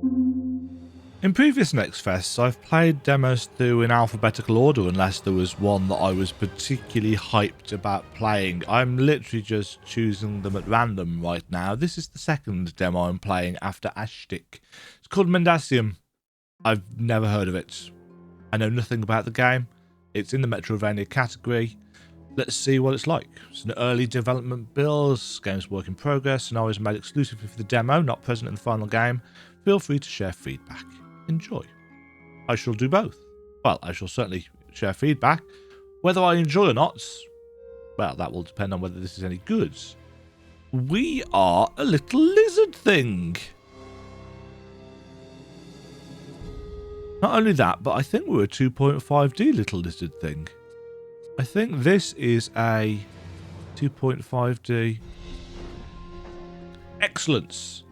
In previous NextFests, I've played demos through in alphabetical order unless there was one that I was particularly hyped about playing. I'm literally just choosing them at random right now. This is the second demo I'm playing after Ashtik. It's called Mendacium. I've never heard of it. I know nothing about the game. It's in the metroidvania category. Let's see what it's like. It's an early development build, game's work in progress, scenarios made exclusively for the demo, not present in the final game. Feel free to share feedback. Enjoy. I shall do both. Well, I shall certainly share feedback. Whether I enjoy or not, well, that will depend on whether this is any good. We are a little lizard thing. Not only that, but I think we're a 2.5D little lizard thing. I think this is a 2.5D. Excellence.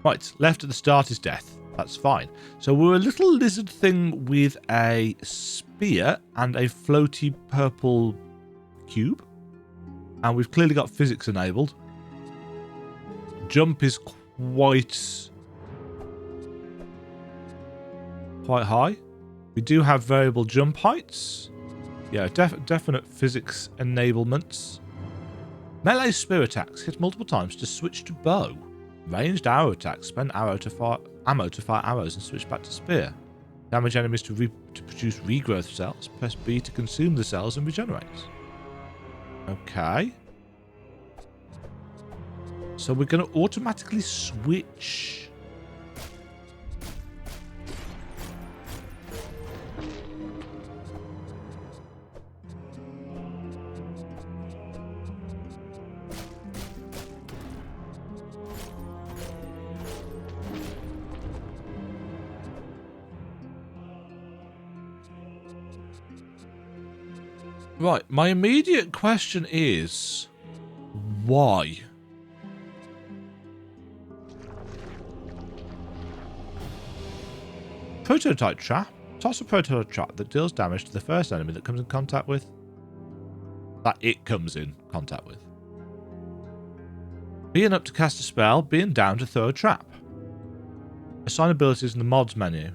Right, left at the start is death. That's fine. So we're a little lizard thing with a spear and a floaty purple cube. And we've clearly got physics enabled. Jump is quite high. We do have variable jump heights. Yeah, definite physics enablements. Melee spear attacks hit multiple times to switch to bow. Ranged arrow attacks spend ammo to fire arrows and switch back to spear. Damage enemies to produce regrowth cells. Press B to consume the cells and regenerate. Okay. So we're going to automatically switch. Right, my immediate question is, why? Prototype trap. Toss a prototype trap that deals damage to the first enemy that comes in contact with. That it comes in contact with. Being up to cast a spell, being down to throw a trap. Assign abilities in the mods menu.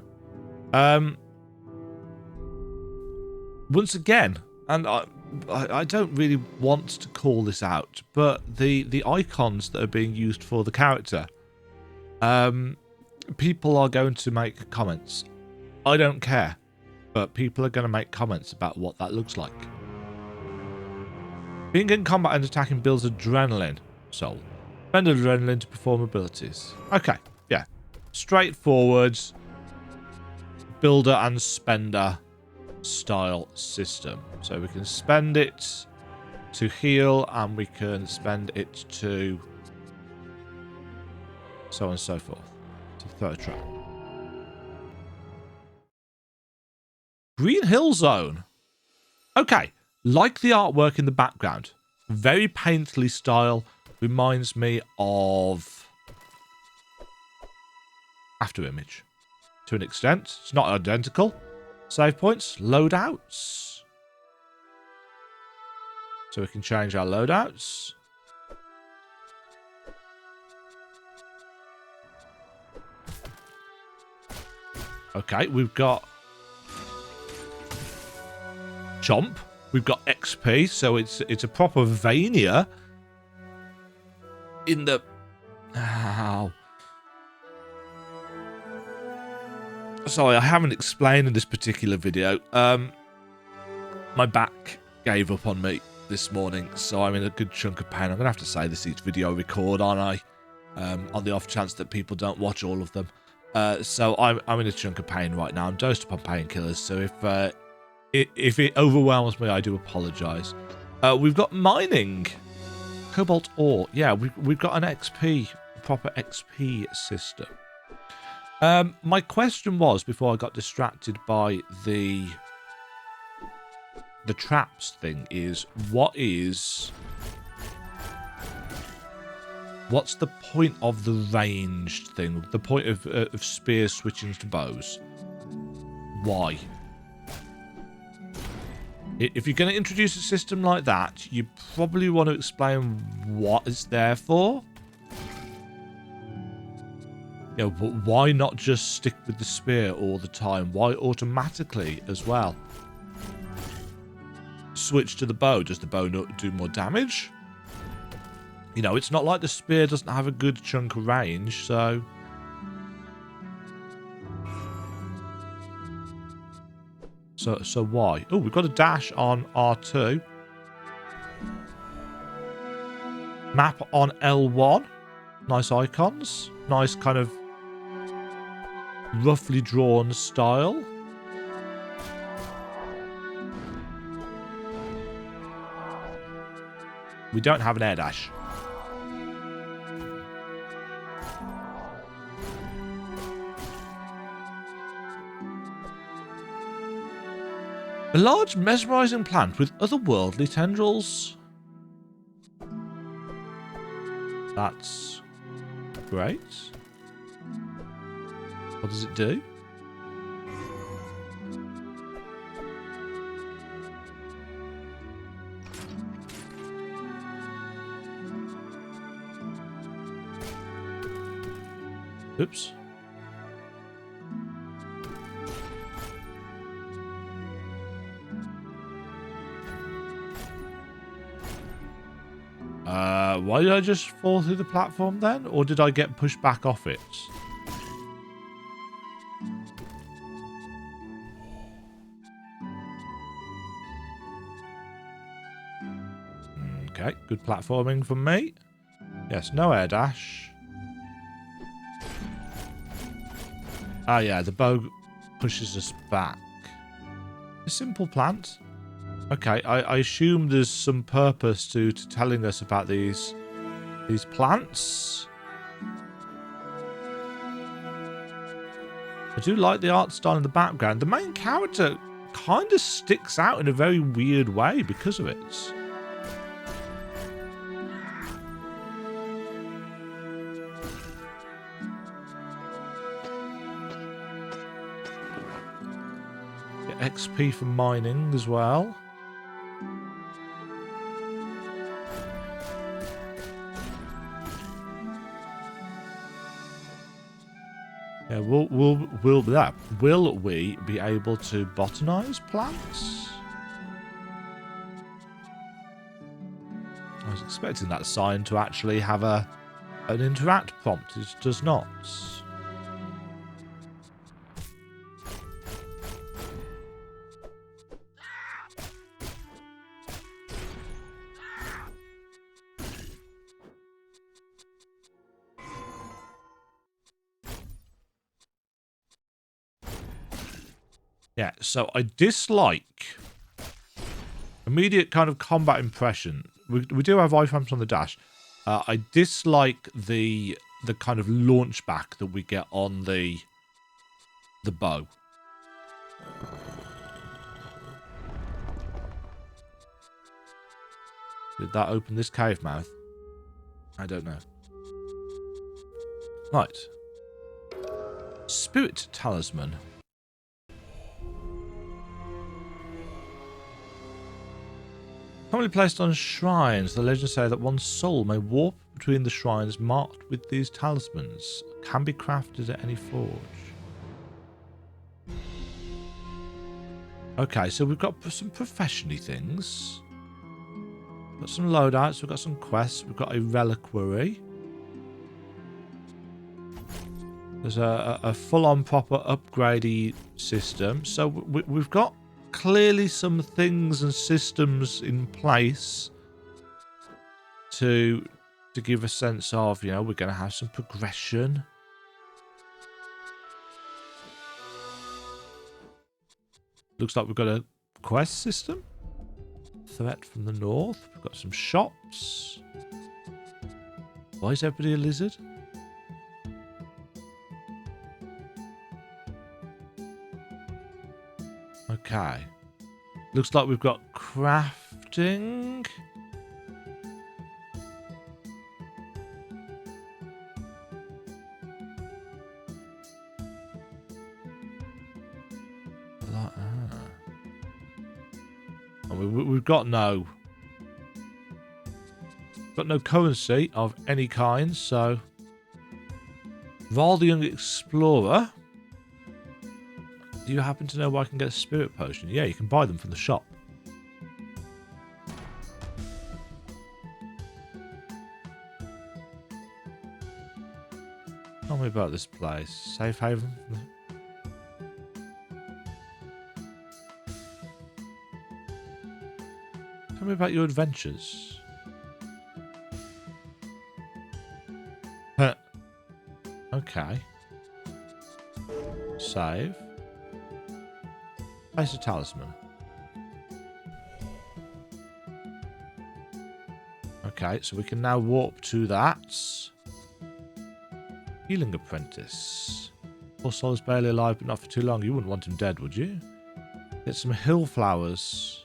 Once again, and I don't really want to call this out, but the icons that are being used for the character, people are going to make comments. I don't care, but people are going to make comments about what that looks like. Being in combat and attacking builds adrenaline. Soul. Spend adrenaline to perform abilities. Okay, yeah. Straightforward builder and spender style system. So we can spend it to heal and we can spend it to so on and so forth. To throw a trap. Green Hill Zone. Okay, like the artwork in the background. Very painterly style. Reminds me of After Image. To an extent. It's not identical. Save points. Loadouts. So we can change our loadouts. Okay, we've got Chomp. We've got XP, so it's a proper Vania in the... Ow. Sorry, I haven't explained in this particular video. My back gave up on me this morning, so I'm in a good chunk of pain. I'm going to have to say this each video I record, aren't I? On the off chance that people don't watch all of them. So I'm in a chunk of pain right now. I'm dosed upon painkillers, so if it overwhelms me, I do apologise. We've got mining. Cobalt ore. Yeah, we've got an XP, proper XP system. My question was, before I got distracted by the traps thing, is what's the point of the ranged thing? The point of spears switching to bows? Why? If you're going to introduce a system like that, you probably want to explain what it's there for. You know, but why not just stick with the spear all the time? Why automatically as well? Switch to the bow. Does the bow not do more damage? You know, it's not like the spear doesn't have a good chunk of range, so... So why? Oh, we've got a dash on R2. Map on L1. Nice icons. Nice kind of roughly drawn style. We don't have an air dash. A large mesmerizing plant with otherworldly tendrils. That's great. What does it do? Oops. Why did I just fall through the platform then? Or did I get pushed back off it? Okay, good platforming from me. Yes, no air dash. Ah, yeah, the bow pushes us back. A simple plant. Okay, I assume there's some purpose to telling us about these plants. I do like the art style in the background. The main character kind of sticks out in a very weird way because of it. Get XP for mining as well. Yeah, will we be able to botanize plants? I was expecting that sign to actually have an interact prompt. It does not. Yeah, so I dislike immediate kind of combat impression. We do have iframes on the dash. I dislike the kind of launch back that we get on the bow. Did that open this cave mouth? I don't know. Right. Spirit Talisman. Commonly placed on shrines, the legends say that one's soul may warp between the shrines marked with these talismans. Can be crafted at any forge. Okay, so we've got some profession-y things. Got some loadouts, we've got some quests, we've got a reliquary. There's a full-on proper upgradey system. So we've got clearly some things and systems in place to give a sense of, you know, we're going to have some progression. Looks like we've got a quest system. Threat from the north. We've got some shops. Why is everybody a lizard? Okay. Looks like we've got crafting. We've got no currency of any kind, so Roll the Young Explorer. Do you happen to know where I can get a spirit potion? Yeah, you can buy them from the shop. Tell me about this place. Safe haven? Tell me about your adventures. Okay. Save. Place a talisman. Okay, so we can now warp to that. Healing Apprentice. Poor soul's barely alive, but not for too long. You wouldn't want him dead, would you? Get some hill flowers.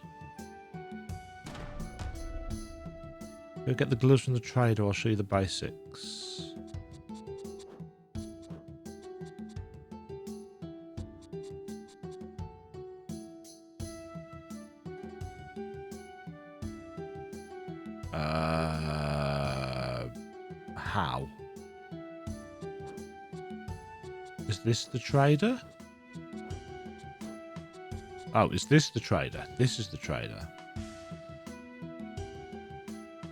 Go get the gloves from the trader. I'll show you the basics. How? Is this the trader? Oh, is this the trader? This is the trader.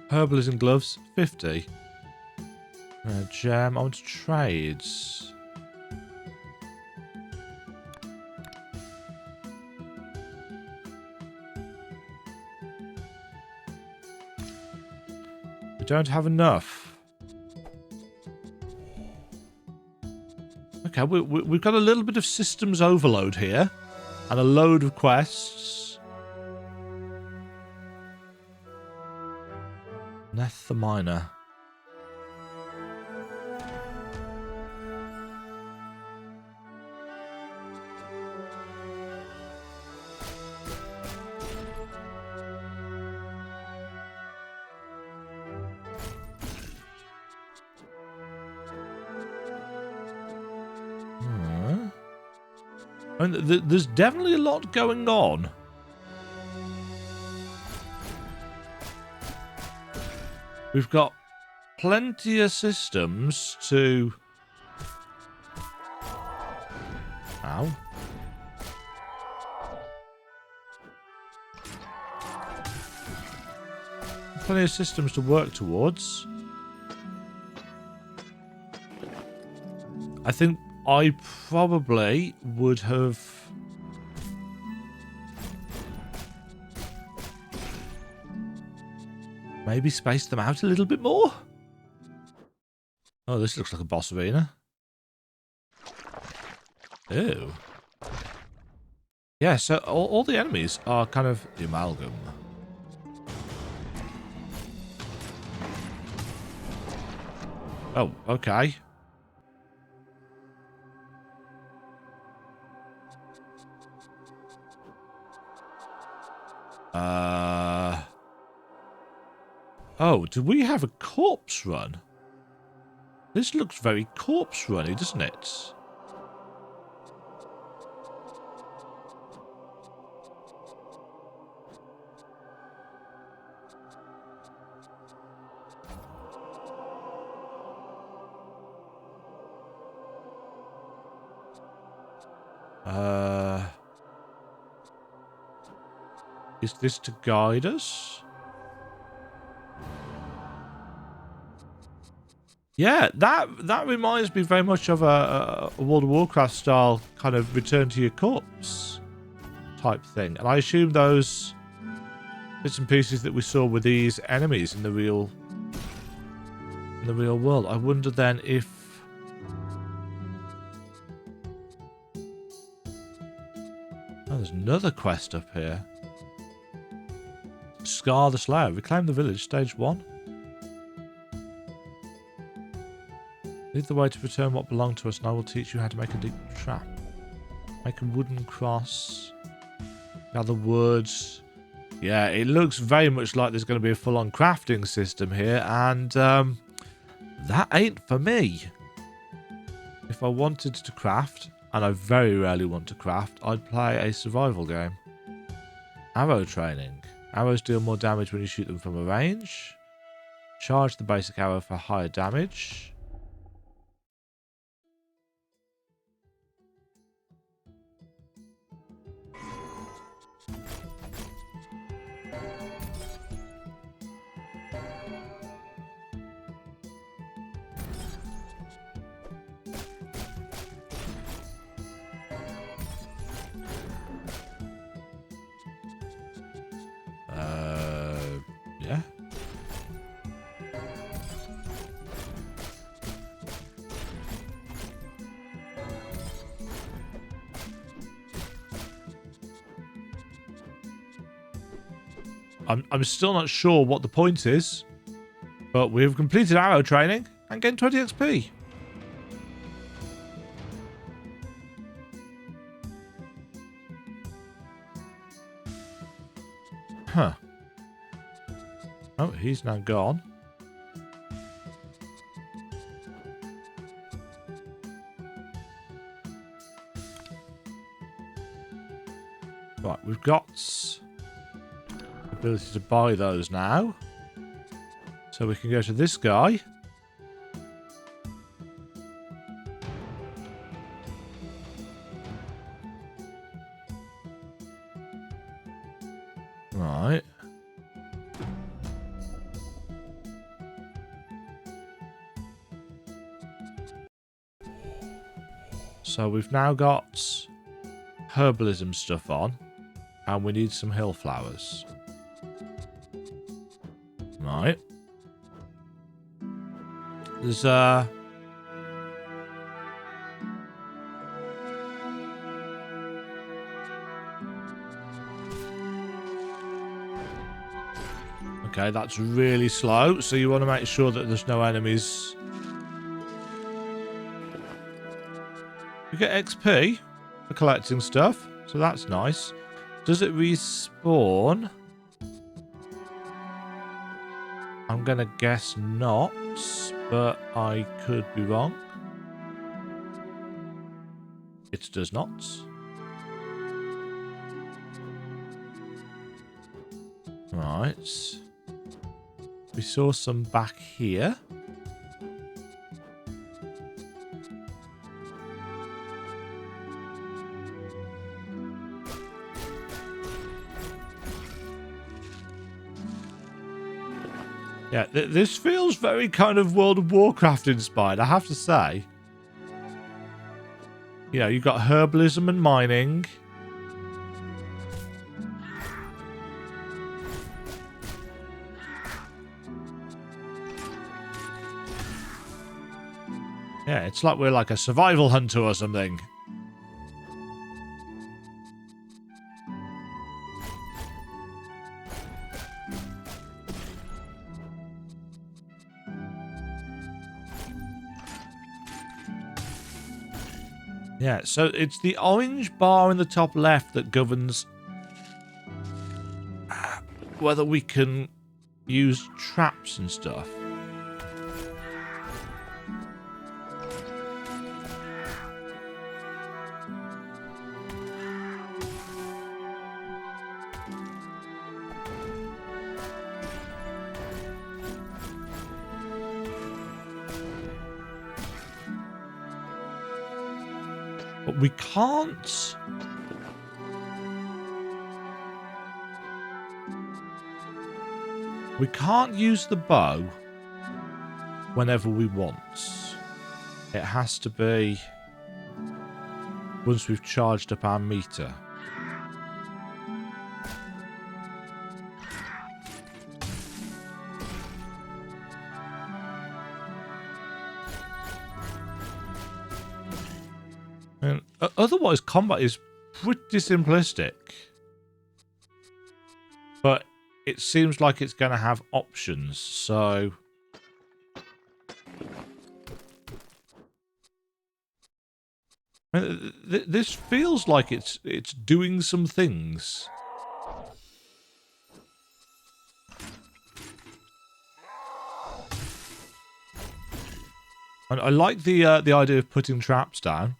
Herbalism gloves, 50. Gem, I want to trade. We don't have enough. Okay, we've got a little bit of systems overload here. And a load of quests. Neth the Miner. I mean, there's definitely a lot going on. We've got plenty of systems to... Ow. Plenty of systems to work towards. I think I probably would have... maybe spaced them out a little bit more? Oh, this looks like a boss arena. Ew. Yeah, so all the enemies are kind of the amalgam. Oh, okay. Oh, do we have a corpse run? This looks very corpse runny, doesn't it? Is this to guide us? Yeah, that reminds me very much of a World of Warcraft style kind of return to your corpse type thing. And I assume those bits and pieces that we saw with these enemies in the real world. I wonder then if... Oh, there's another quest up here. Scar the Slayer. Reclaim the village, stage 1. Lead the way to return what belonged to us, and I will teach you how to make a deep trap. Make a wooden cross. Gather words. Yeah, it looks very much like there's going to be a full-on crafting system here, and that ain't for me. If I wanted to craft, and I very rarely want to craft, I'd play a survival game. Arrow training. Arrows deal more damage when you shoot them from a range. Charge the basic arrow for higher damage. I'm still not sure what the point is, but we've completed arrow training and gained 20 XP. Huh. Oh, he's now gone. Right, we've got the ability to buy those now. So we can go to this guy. Right. So we've now got herbalism stuff on, and we need some hill flowers. Right. There's okay, that's really slow, so you want to make sure that there's no enemies. You get XP for collecting stuff, so that's nice. Does it respawn? I'm gonna guess not, but I could be wrong. It does not. Right. We saw some back here. Yeah, this feels very kind of World of Warcraft inspired, I have to say. You know, you've got herbalism and mining. Yeah, it's like we're like a survival hunter or something. Yeah, so it's the orange bar in the top left that governs whether we can use traps and stuff. But we can't... We can't use the bow whenever we want. It has to be once we've charged up our meter. And otherwise, combat is pretty simplistic. But it seems like it's going to have options, so... This feels like it's doing some things. And I like the idea of putting traps down.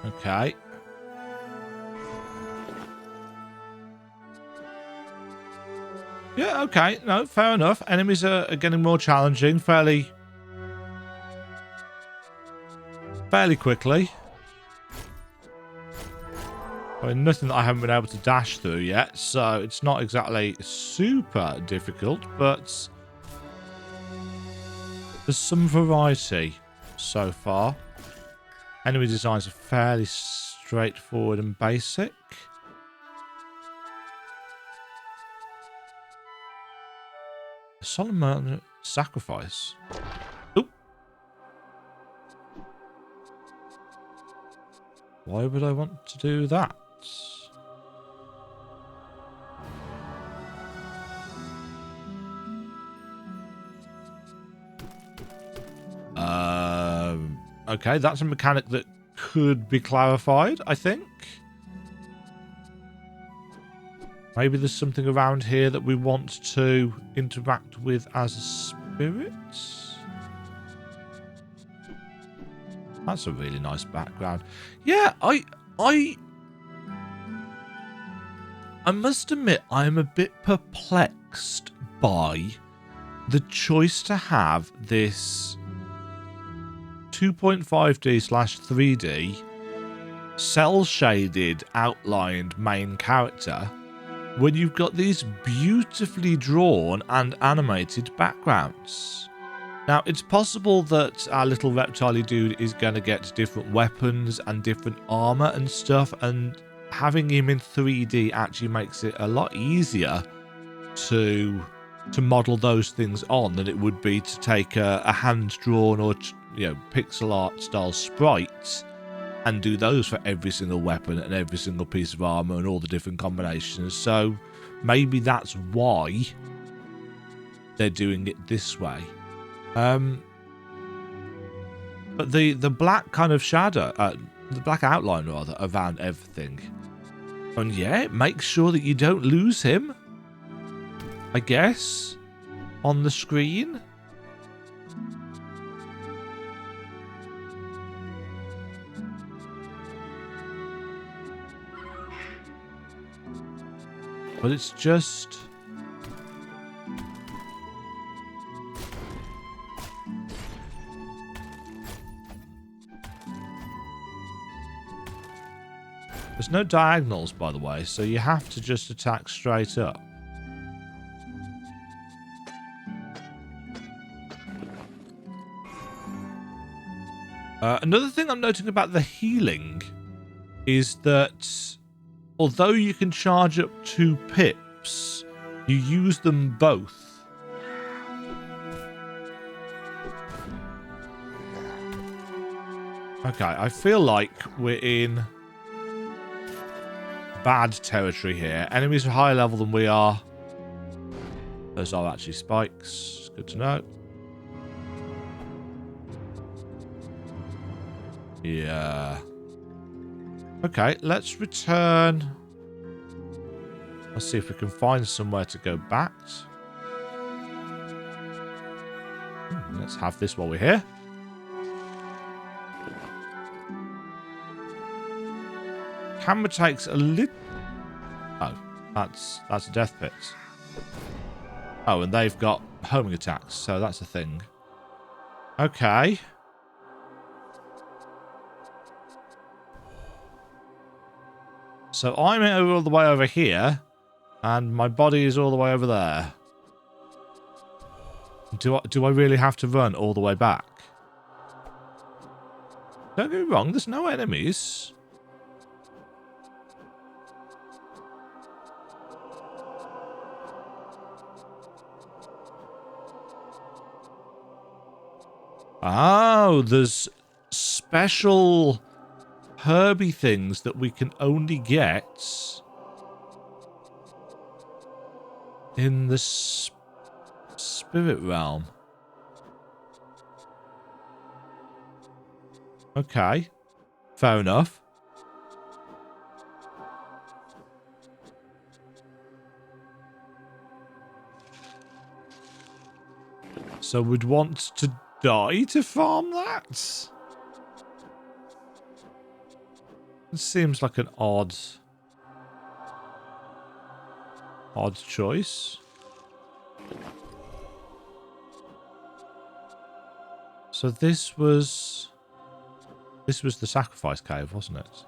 Okay. Yeah, okay. No, fair enough. Enemies are getting more challenging fairly quickly. I mean, nothing that I haven't been able to dash through yet, so it's not exactly super difficult, but there's some variety so far. Enemy designs are fairly straightforward and basic. Solemn sacrifice. Oop. Why would I want to do that? Okay, that's a mechanic that could be clarified, I think. Maybe there's something around here that we want to interact with as a spirit. That's a really nice background. Yeah, I must admit I am a bit perplexed by the choice to have this 2.5D/3D cel-shaded outlined main character when you've got these beautifully drawn and animated backgrounds. Now, it's possible that our little reptile dude is going to get different weapons and different armor and stuff, and having him in 3D actually makes it a lot easier to model those things on than it would be to take a hand-drawn or pixel art style sprite and do those for every single weapon and every single piece of armor and all the different combinations. So maybe that's why they're doing it this way. But the black kind of shadow, the black outline rather, around everything, and yeah, it makes sure that you don't lose him, I guess, on the screen. But it's just... There's no diagonals, by the way, so you have to just attack straight up. Another thing I'm noting about the healing is that although you can charge up 2 pips, you use them both. Okay, I feel like we're in bad territory here. Enemies are higher level than we are. Those are actually spikes. Good to know. Yeah. Okay, let's return. Let's see if we can find somewhere to go back. Let's have this while we're here. Camera takes a little... Oh, that's a death pit. Oh, and they've got homing attacks, so that's a thing. Okay. So I'm all the way over here, and my body is all the way over there. Do I really have to run all the way back? Don't get me wrong, there's no enemies. Oh, there's special herby things that we can only get in the spirit realm. Okay, fair enough. So we'd want to die to farm that? It seems like an odd choice. So this was the sacrifice cave, wasn't it?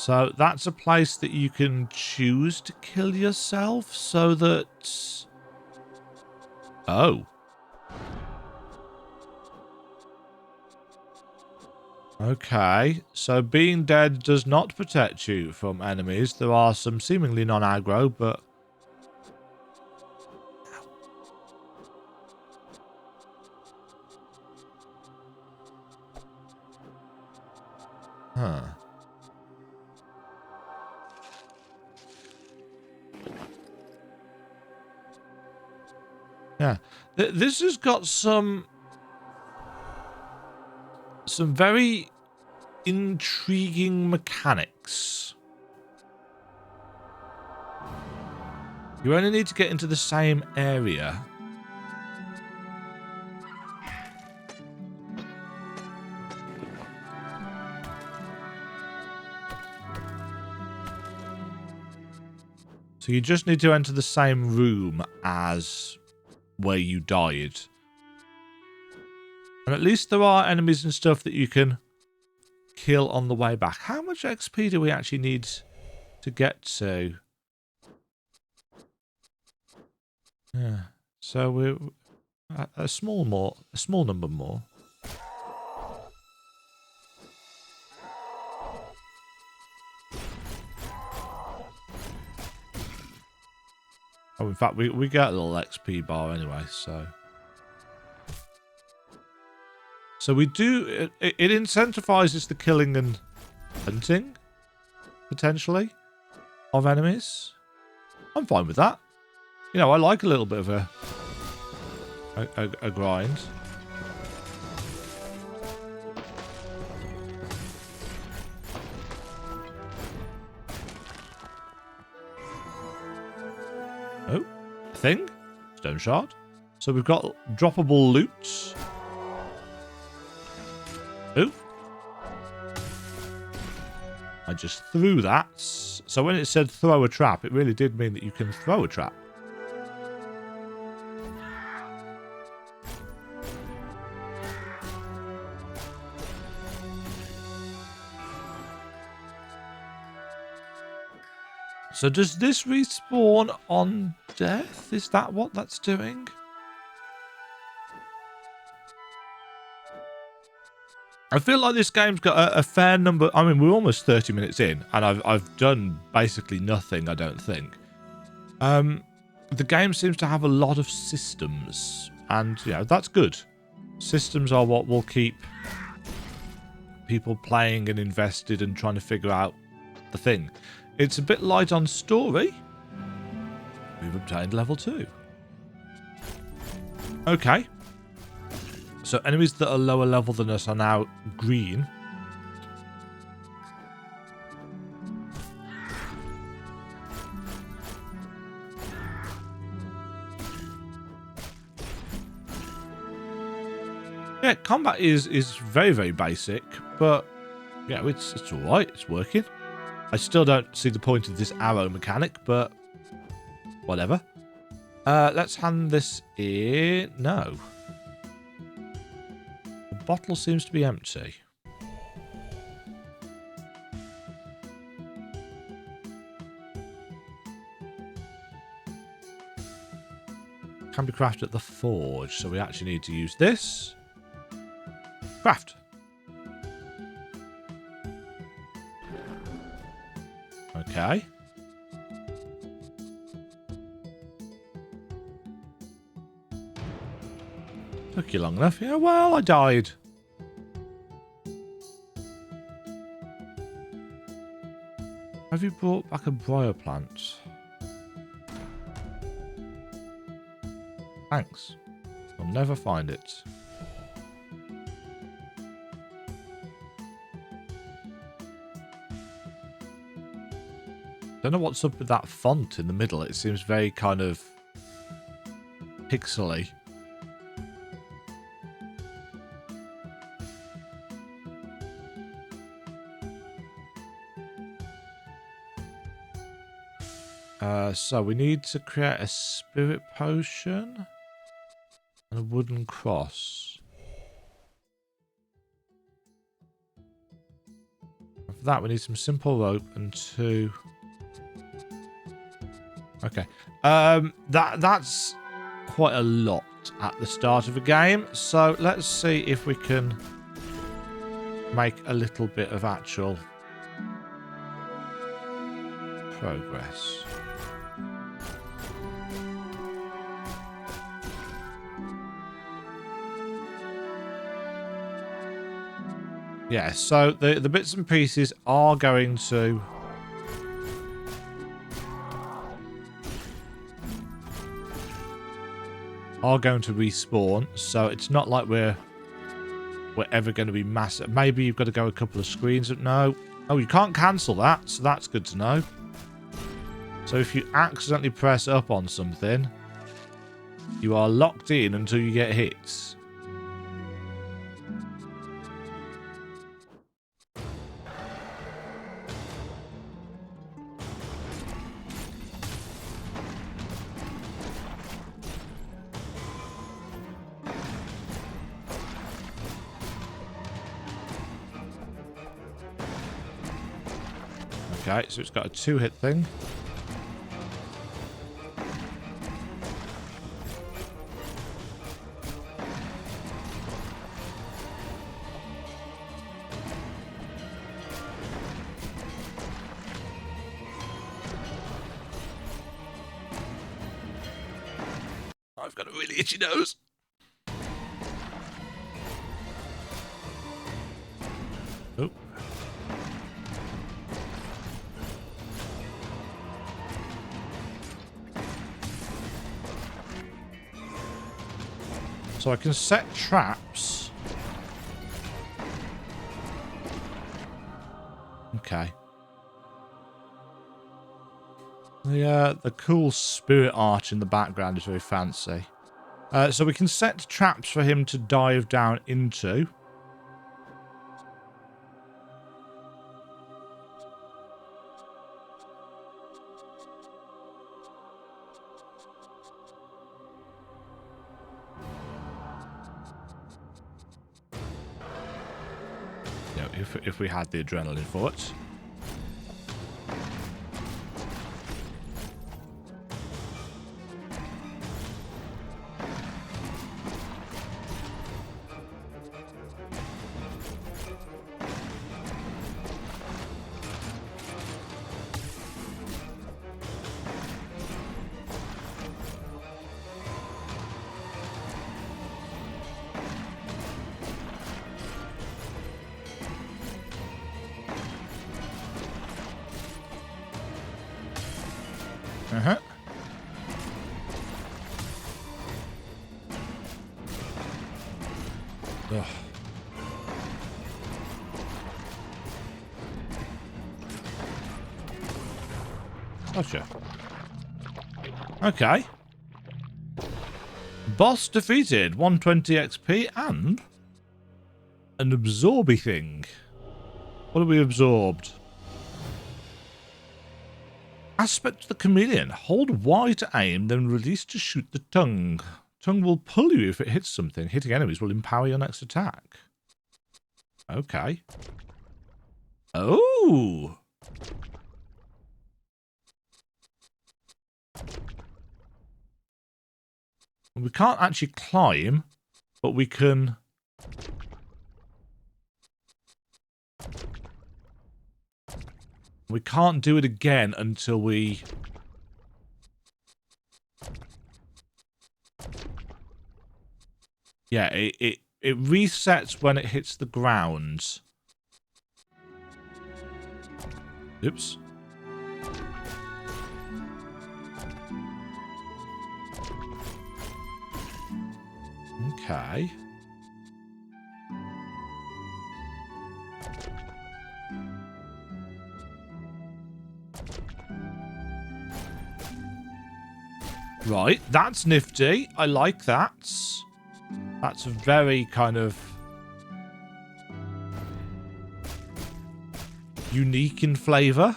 So that's a place that you can choose to kill yourself so that... Oh. Okay, so being dead does not protect you from enemies. There are some seemingly non-aggro, but... Huh. Yeah. This has got some very intriguing mechanics. You only need to get into the same area. So you just need to enter the same room as where you died. And at least there are enemies and stuff that you can kill on the way back. How much XP do we actually need to get to? Yeah. So we're a small number more. Oh, in fact, we get a little XP bar anyway, so... So we do... It incentivizes the killing and hunting, potentially, of enemies. I'm fine with that. You know, I like a little bit of a grind. Oh, thing? Stone shard. So we've got droppable loot. Oh. I just threw that. So when it said throw a trap, it really did mean that you can throw a trap. So does this respawn on death? Is that what that's doing? I feel like this game's got a fair number... I mean, we're almost 30 minutes in, and I've done basically nothing, I don't think. The game seems to have a lot of systems, and, you know, that's good. Systems are what will keep people playing and invested and trying to figure out the thing. It's a bit light on story. We've obtained level 2. Okay. So enemies that are lower level than us are now green. Yeah, combat is very, very basic, but yeah, it's alright, it's working. I still don't see the point of this arrow mechanic, but whatever. Let's hand this in. No. The bottle seems to be empty. Can be crafted at the forge, so we actually need to use this. Craft. Okay. Took you long enough. Yeah, well, I died. Have you brought back a briar plant? Thanks. I'll never find it. Don't know what's up with that font in the middle. It seems very kind of pixely. So we need to create a spirit potion and a wooden cross. For that, we need some simple rope and 2. Okay. That's quite a lot at the start of a game. So let's see if we can make a little bit of actual progress. Yeah, so the bits and pieces are going to respawn, so it's not like we're ever going to be massive. Maybe you've got to go a couple of screens. No. Oh, you can't cancel that, so that's good to know. So if you accidentally press up on something, you are locked in until you get hit. Okay, so it's got a 2-hit thing. I've got a really itchy nose. Oh. So I can set traps. Okay. The cool spirit art in the background is very fancy. So we can set traps for him to dive down into. If we had the adrenaline for it. Uh-huh. Ugh. Gotcha. Okay. Boss defeated. 120 XP and an absorby thing. What have we absorbed? Aspect of the chameleon. Hold Y to aim, then release to shoot the tongue. Tongue will pull you if it hits something. Hitting enemies will empower your next attack. Okay. Oh! We can't actually climb, but we can... We can't do it again until we... Yeah, it resets when it hits the ground. Oops. Okay. Right, that's nifty. I like that. That's very kind of unique in flavour.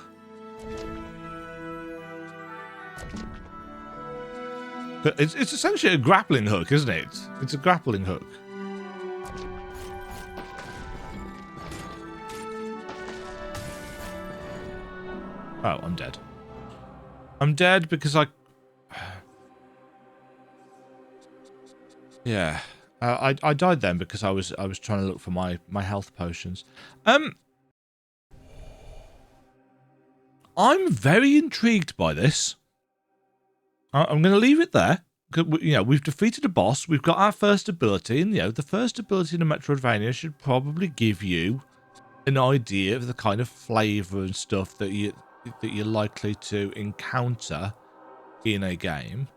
It's essentially a grappling hook, isn't it? It's a grappling hook. Oh, I'm dead. I'm dead because I... Yeah. I died then because I was trying to look for my health potions. I'm very intrigued by this. I'm going to leave it there. You know, we've defeated a boss. We've got our first ability, and you know, the first ability in a Metroidvania should probably give you an idea of the kind of flavor and stuff that you're likely to encounter in a game.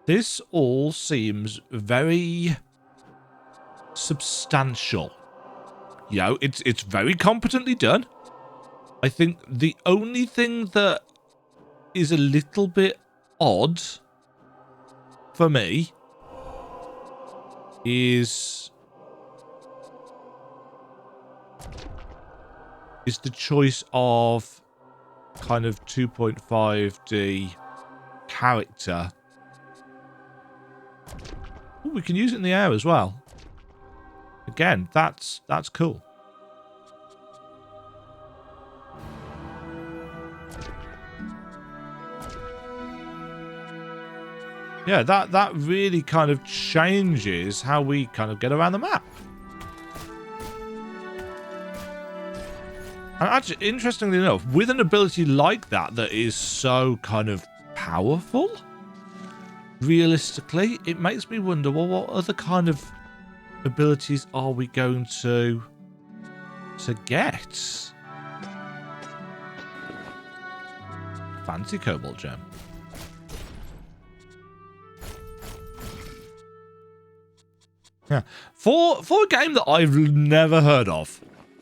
This all seems very substantial. You know, it's very competently done. I think the only thing that is a little bit odd for me is the choice of kind of 2.5D character. Ooh, we can use it in the air as well. Again, that's cool. Yeah, that really kind of changes how we kind of get around the map. And actually, interestingly enough, with an ability like that is so kind of powerful, realistically, it makes me wonder, well, what other kind of abilities are we going to get? Fancy Cobalt Gem. Yeah, for a game that I've never heard of,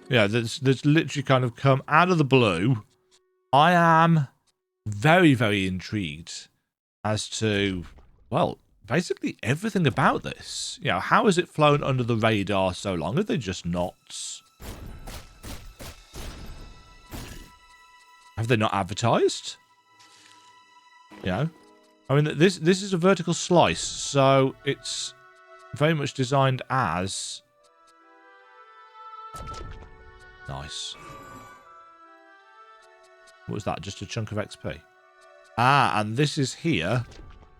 yeah, that's literally kind of come out of the blue, I am very, very intrigued as to, well, basically everything about this. You know, how has it flown under the radar so long? Are they just not? Have they not advertised? You know, I mean, this is a vertical slice, so it's very much designed as... Nice. What was that? Just a chunk of XP? Ah, and this is here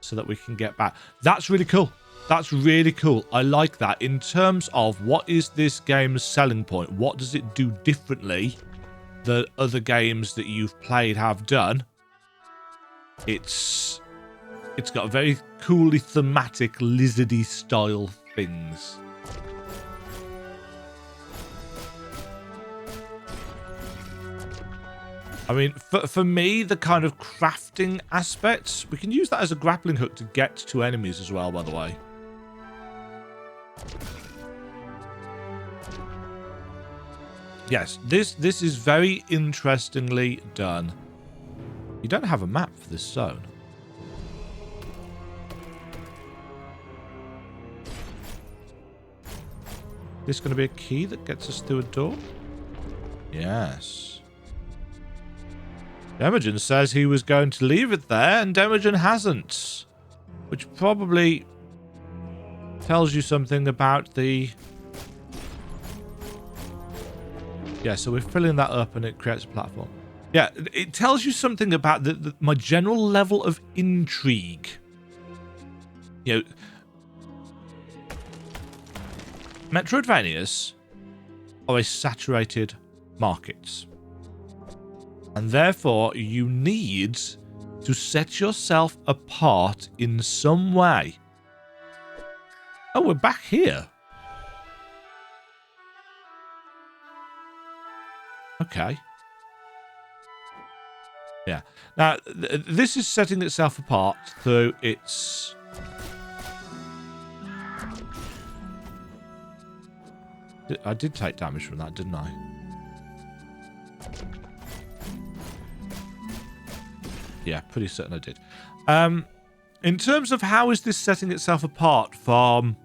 so that we can get back. That's really cool. That's really cool. I like that. In terms of what is this game's selling point? What does it do differently that other games that you've played have done? It's got very coolly thematic, lizardy style things. I mean, for me, the kind of crafting aspects, we can use that as a grappling hook to get to enemies as well, by the way. Yes, this is very interestingly done. You don't have a map for this zone. This going to be a key that gets us through a door? Yes. Demajen says he was going to leave it there, and Demajen hasn't. Which probably tells you something about the... Yeah, so we're filling that up and it creates a platform. Yeah, it tells you something about my general level of intrigue. You know, Metroidvanias are a saturated market. And therefore, you need to set yourself apart in some way. Oh, we're back here. Okay. Yeah. Now, this is setting itself apart through its... I did take damage from that, didn't I? Yeah, pretty certain I did. In terms of how is this setting itself apart from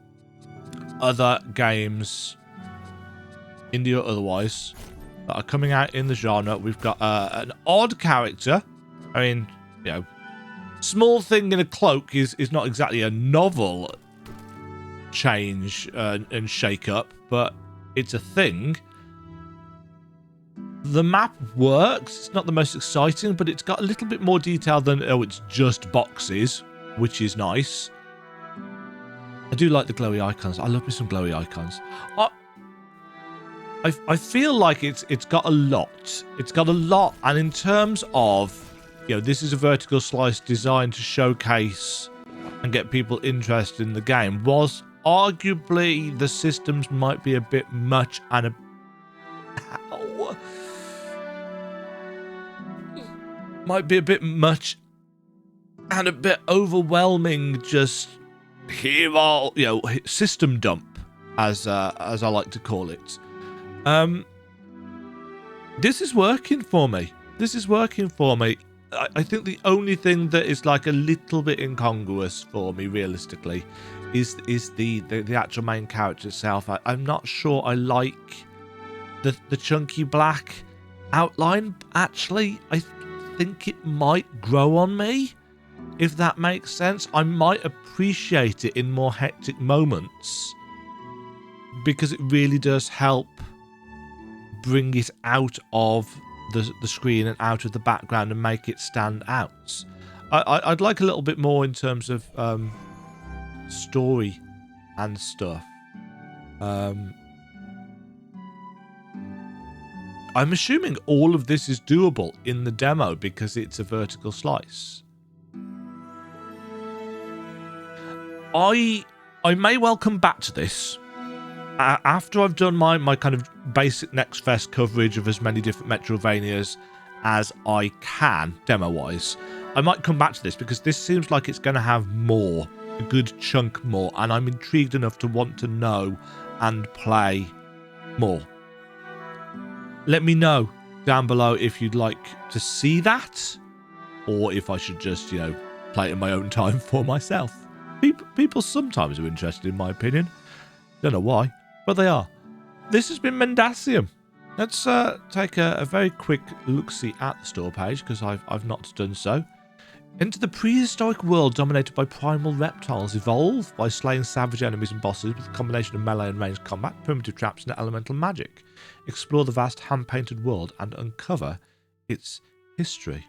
other games, indie or otherwise, that are coming out in the genre, we've got an odd character. I mean, you know, small thing in a cloak is not exactly a novel change and shake-up, but it's a thing. The map works. It's not the most exciting, but it's got a little bit more detail than, oh, it's just boxes, which is nice. I do like the glowy icons. I love me some glowy icons. I feel like it's got a lot. It's got a lot, and in terms of, this is a vertical slice designed to showcase and get people interested in the game. Was arguably the systems might be a bit much and might be a bit much and a bit overwhelming. Just here are system dump, as I like to call it. This is working for me. I think the only thing that is like a little bit incongruous for me, realistically, is the actual main character itself. I'm not sure I like the chunky black outline. Actually, I think it might grow on me, if that makes sense. I might appreciate it in more hectic moments, because it really does help bring it out of the screen and out of the background and make it stand out. I'd like a little bit more in terms of story and stuff. I'm assuming all of this is doable in the demo because it's a vertical slice. I may well come back to this after I've done my kind of basic NextFest coverage of as many different Metroidvanias as I can, demo-wise. I might come back to this because this seems like it's going to have more, a good chunk more, and I'm intrigued enough to want to know and play more. Let me know down below if you'd like to see that, or if I should just, play it in my own time for myself. People sometimes are interested in my opinion. Don't know why, but they are. This has been Mendacium. Let's take a very quick look-see at the store page, because I've not done so. Enter the prehistoric world dominated by primal reptiles. Evolve by slaying savage enemies and bosses with a combination of melee and ranged combat, primitive traps, and elemental magic. Explore the vast hand-painted world and uncover its history.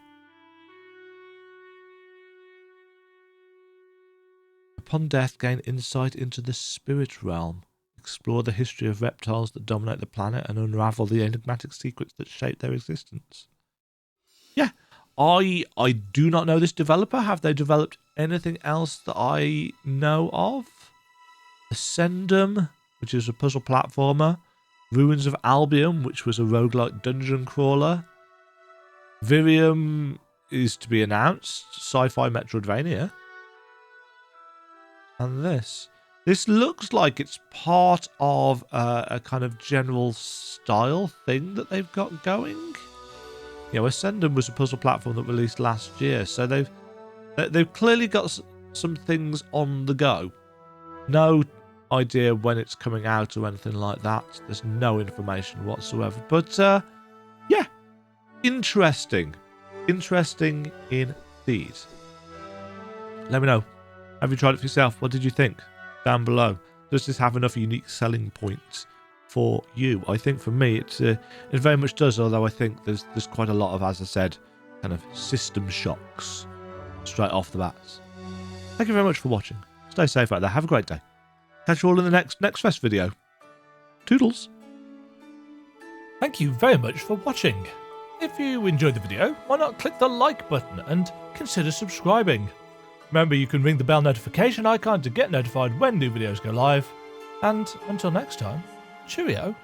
Upon death, gain insight into the spirit realm. Explore the history of reptiles that dominate the planet and unravel the enigmatic secrets that shape their existence. Yeah, I do not know this developer. Have they developed anything else that I know of? Ascendum, which is a puzzle platformer. Ruins of Albion, which was a roguelike dungeon crawler. Virium is to be announced. Sci-fi Metroidvania. And this looks like it's part of a kind of general style thing that they've got going. Ascendum was a puzzle platform that released last year, so they've clearly got some things on the go. No idea when it's coming out or anything like that. There's no information whatsoever. But yeah, interesting indeed. Let me know. Have you tried it for yourself? What did you think? Down below. Does this have enough unique selling points for you? I think for me it very much does, although I think there's quite a lot of, as I said, kind of system shocks straight off the bat. Thank you very much for watching. Stay safe out there. Have a great day. Catch you all in the next NextFest video. Toodles. Thank you very much for watching. If you enjoyed the video, why not click the like button and consider subscribing. Remember, you can ring the bell notification icon to get notified when new videos go live. And until next time, cheerio.